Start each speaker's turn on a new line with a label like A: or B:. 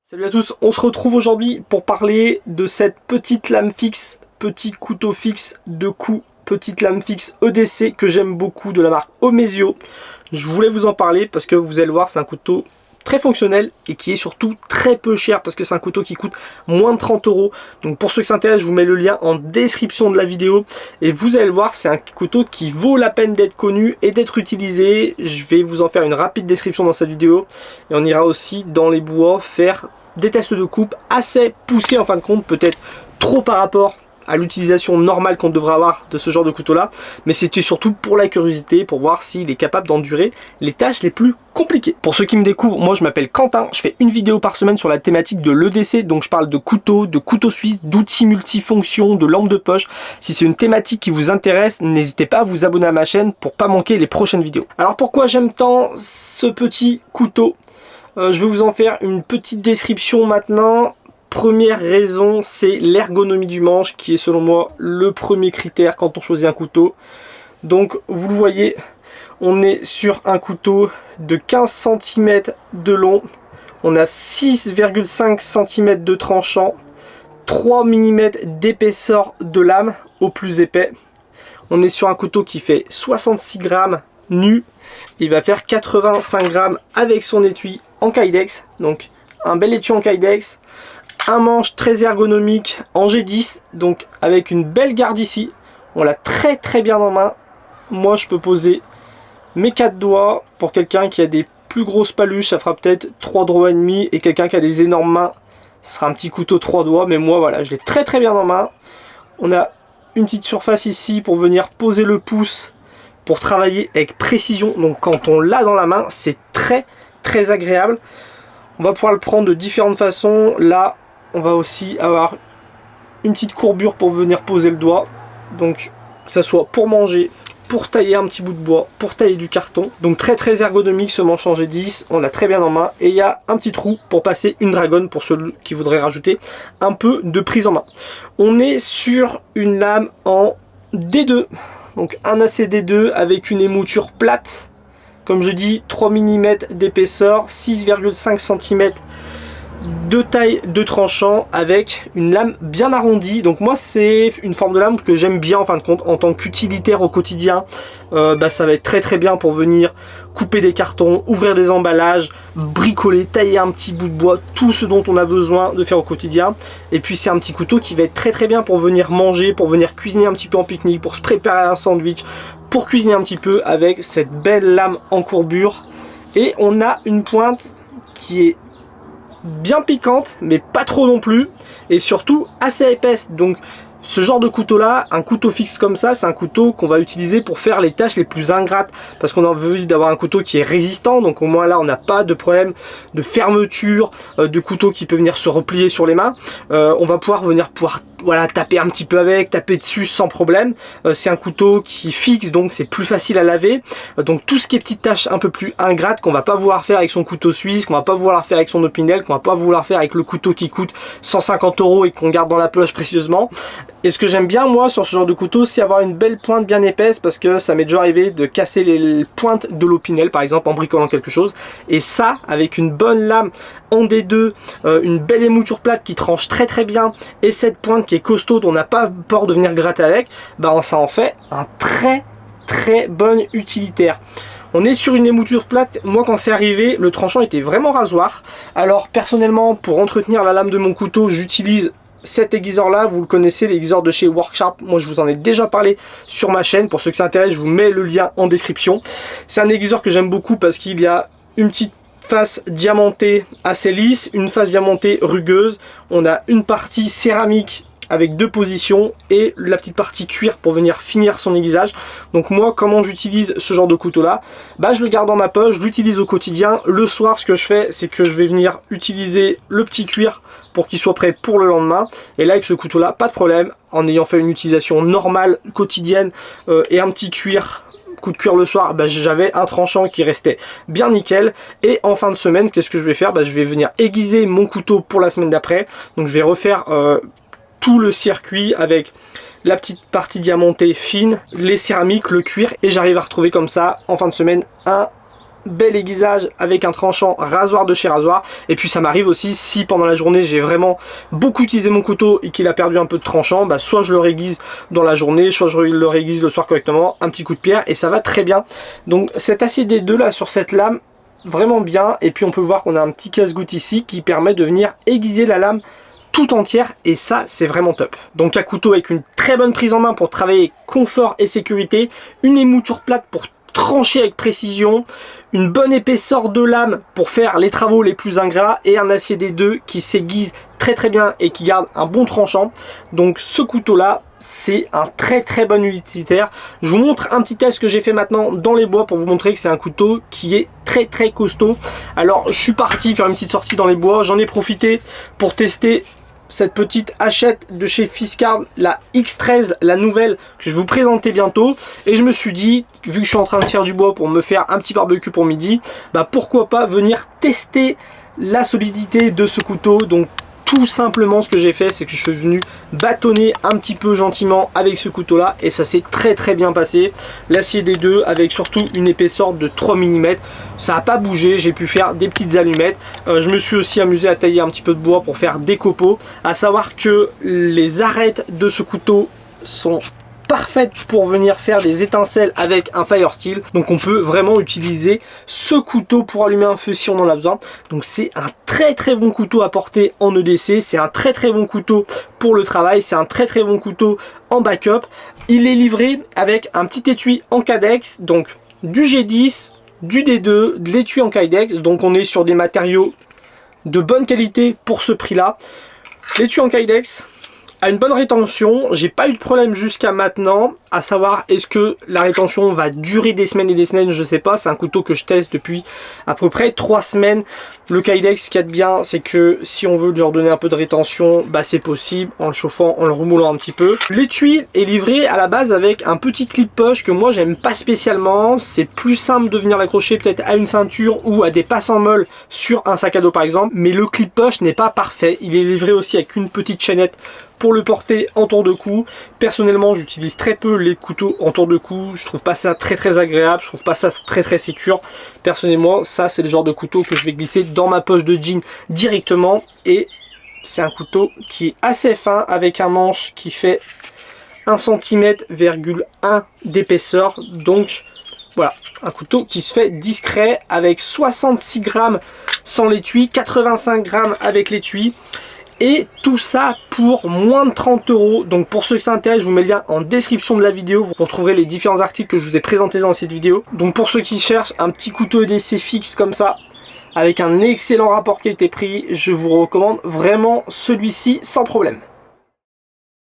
A: Salut à tous, on se retrouve aujourd'hui pour parler de cette petite lame fixe, petit couteau fixe de cou, petite lame fixe EDC que j'aime beaucoup de la marque Omezio. Je voulais vous en parler parce que vous allez le voir, c'est un couteau très fonctionnel et qui est surtout très peu cher parce que c'est un couteau qui coûte moins de 30 €. Donc pour ceux qui s'intéressent, je vous mets le lien en description de la vidéo et vous allez le voir, c'est un couteau qui vaut la peine d'être connu et d'être utilisé. Je vais vous en faire une rapide description dans cette vidéo et on ira aussi dans les bois faire des tests de coupe assez poussés en fin de compte, peut-être trop par rapport à l'utilisation normale qu'on devrait avoir de ce genre de couteau là, mais c'était surtout pour la curiosité, pour voir s'il est capable d'endurer les tâches les plus compliquées. Pour ceux qui me découvrent, moi je m'appelle Quentin, je fais une vidéo par semaine sur la thématique de l'EDC, donc je parle de couteaux suisses, d'outils multifonctions, de lampes de poche. Si c'est une thématique qui vous intéresse, n'hésitez pas à vous abonner à ma chaîne pour pas manquer les prochaines vidéos. Alors pourquoi j'aime tant ce petit couteau ? Je vais vous en faire une petite description maintenant. Première raison, c'est l'ergonomie du manche qui est selon moi le premier critère quand on choisit un couteau. Donc vous le voyez, on est sur un couteau de 15 cm de long. On a 6,5 cm de tranchant, 3 mm d'épaisseur de lame au plus épais. On est sur un couteau qui fait 66 grammes nu. Il va faire 85 grammes avec son étui en Kydex, donc un bel étui en Kydex, un manche très ergonomique en G10, donc avec une belle garde ici. On l'a très bien en main. Moi je peux poser mes 4 doigts. Pour quelqu'un qui a des plus grosses paluches, ça fera peut-être 3 doigts et demi, et quelqu'un qui a des énormes mains, ça sera un petit couteau 3 doigts, mais moi voilà, je l'ai très bien en main. On a une petite surface ici pour venir poser le pouce pour travailler avec précision, donc quand on l'a dans la main, c'est très agréable. On va pouvoir le prendre de différentes façons. Là, on va aussi avoir une petite courbure pour venir poser le doigt, donc que ça soit pour manger, pour tailler un petit bout de bois, pour tailler du carton. Donc très ergonomique ce manche en G10, on l'a très bien en main, et il y a un petit trou pour passer une dragonne pour ceux qui voudraient rajouter un peu de prise en main. On est sur une lame en D2, donc un ACD2 avec une émouture plate, comme je dis, 3 mm d'épaisseur, 6,5 cm de taille de tranchant avec une lame bien arrondie. Donc moi c'est une forme de lame que j'aime bien en fin de compte en tant qu'utilitaire au quotidien. Ça va être très bien pour venir couper des cartons, ouvrir des emballages, bricoler, tailler un petit bout de bois, tout ce dont on a besoin de faire au quotidien. Et puis c'est un petit couteau qui va être très bien pour venir manger, pour venir cuisiner un petit peu en pique-nique, pour se préparer un sandwich, pour cuisiner un petit peu avec cette belle lame en courbure. Et on a une pointe qui est bien piquante, mais pas trop non plus, et surtout assez épaisse. Donc ce genre de couteau là, un couteau fixe comme ça, c'est un couteau qu'on va utiliser pour faire les tâches les plus ingrates, parce qu'on a envie d'avoir un couteau qui est résistant. Donc au moins là on n'a pas de problème de fermeture, de couteau qui peut venir se replier sur les mains. On va pouvoir voilà, taper un petit peu avec, taper dessus sans problème. C'est un couteau qui est fixe, donc c'est plus facile à laver. Donc tout ce qui est petites tâches un peu plus ingrates qu'on va pas vouloir faire avec son couteau suisse, qu'on va pas vouloir faire avec son Opinel, qu'on va pas vouloir faire avec le couteau qui coûte 150 € et qu'on garde dans la poche précieusement. Et ce que j'aime bien moi sur ce genre de couteau, c'est avoir une belle pointe bien épaisse, parce que ça m'est déjà arrivé de casser les pointes de l'Opinel par exemple en bricolant quelque chose. Et ça, avec une bonne lame en D2, une belle émouture plate qui tranche très bien, et cette pointe qui est costaud, on n'a pas peur de venir gratter avec, ça en fait un très bon utilitaire. On est sur une émouture plate. Moi quand c'est arrivé, le tranchant était vraiment rasoir. Alors personnellement, pour entretenir la lame de mon couteau, j'utilise cet aiguiseur là, vous le connaissez, l'aiguiseur de chez Worksharp. Moi je vous en ai déjà parlé sur ma chaîne, pour ceux qui s'intéressent je vous mets le lien en description. C'est un aiguiseur que j'aime beaucoup parce qu'il y a une petite face diamantée assez lisse, une face diamantée rugueuse, on a une partie céramique avec 2 positions et la petite partie cuir pour venir finir son aiguisage. Donc moi comment j'utilise ce genre de couteau là, je le garde dans ma poche, je l'utilise au quotidien. Le soir ce que je fais, c'est que je vais venir utiliser le petit cuir pour qu'il soit prêt pour le lendemain. Et là avec ce couteau là, pas de problème, en ayant fait une utilisation normale quotidienne et un petit coup de cuir le soir, j'avais un tranchant qui restait bien nickel. Et en fin de semaine, qu'est-ce que je vais faire? Je vais venir aiguiser mon couteau pour la semaine d'après. Donc je vais refaire tout le circuit avec la petite partie diamantée fine, les céramiques, le cuir, et j'arrive à retrouver comme ça en fin de semaine un bel aiguisage avec un tranchant rasoir de chez Rasoir. Et puis ça m'arrive aussi, si pendant la journée j'ai vraiment beaucoup utilisé mon couteau et qu'il a perdu un peu de tranchant, bah soit je le réguise dans la journée, soit je le réguise le soir correctement, un petit coup de pierre et ça va très bien. Donc cet acier D2 là sur cette lame, vraiment bien. Et puis on peut voir qu'on a un petit casse-goutte ici qui permet de venir aiguiser la lame tout entière et ça c'est vraiment top. Donc un couteau avec une très bonne prise en main pour travailler confort et sécurité, une émouture plate pour trancher avec précision, une bonne épaisseur de lame pour faire les travaux les plus ingrats et un acier D2 qui s'aiguise très bien et qui garde un bon tranchant. Donc ce couteau là c'est un très bon utilitaire. Je vous montre un petit test que j'ai fait maintenant dans les bois pour vous montrer que c'est un couteau qui est très costaud. Alors je suis parti faire une petite sortie dans les bois, j'en ai profité pour tester cette petite hachette de chez Fiskars, la X13, la nouvelle que je vais vous présenter bientôt. Et je me suis dit, vu que je suis en train de faire du bois pour me faire un petit barbecue pour midi, bah pourquoi pas venir tester la solidité de ce couteau. Donc tout simplement ce que j'ai fait, c'est que je suis venu bâtonner un petit peu gentiment avec ce couteau là et ça s'est très bien passé. L'acier D2 avec surtout une épaisseur de 3 mm, ça n'a pas bougé, j'ai pu faire des petites allumettes. Je me suis aussi amusé à tailler un petit peu de bois pour faire des copeaux. À savoir que les arêtes de ce couteau sont parfaite pour venir faire des étincelles avec un fire steel. Donc on peut vraiment utiliser ce couteau pour allumer un feu si on en a besoin. Donc c'est un très bon couteau à porter en EDC, c'est un très bon couteau pour le travail, c'est un très bon couteau en backup. Il est livré avec un petit étui en Kydex, donc du G10, du D2, de l'étui en Kydex. Donc on est sur des matériaux de bonne qualité pour ce prix là. L'étui en Kydex a une bonne rétention, j'ai pas eu de problème jusqu'à maintenant. À savoir, est-ce que la rétention va durer des semaines et des semaines, je sais pas. C'est un couteau que je teste depuis à peu près 3 semaines. Le Kydex, ce qu'il y a de bien, c'est que si on veut lui redonner un peu de rétention, bah c'est possible en le chauffant, en le remoulant un petit peu. L'étui est livré à la base avec un petit clip poche que moi j'aime pas spécialement. C'est plus simple de venir l'accrocher peut-être à une ceinture ou à des passes en molle sur un sac à dos par exemple. Mais le clip poche n'est pas parfait. Il est livré aussi avec une petite chaînette pour le porter en tour de cou. Personnellement, j'utilise très peu les couteaux en tour de cou. Je trouve pas ça très agréable. Je trouve pas ça très sécure. Personnellement, ça c'est le genre de couteau que je vais glisser dans ma poche de jean directement. Et c'est un couteau qui est assez fin avec un manche qui fait 1,1 cm d'épaisseur. Donc voilà, un couteau qui se fait discret avec 66 grammes sans l'étui, 85 grammes avec l'étui. Et tout ça pour moins de 30 €. Donc pour ceux qui s'intéressent, je vous mets le lien en description de la vidéo. Vous retrouverez les différents articles que je vous ai présentés dans cette vidéo. Donc pour ceux qui cherchent un petit couteau EDC fixe comme ça, avec un excellent rapport qualité-prix, je vous recommande vraiment celui-ci sans problème.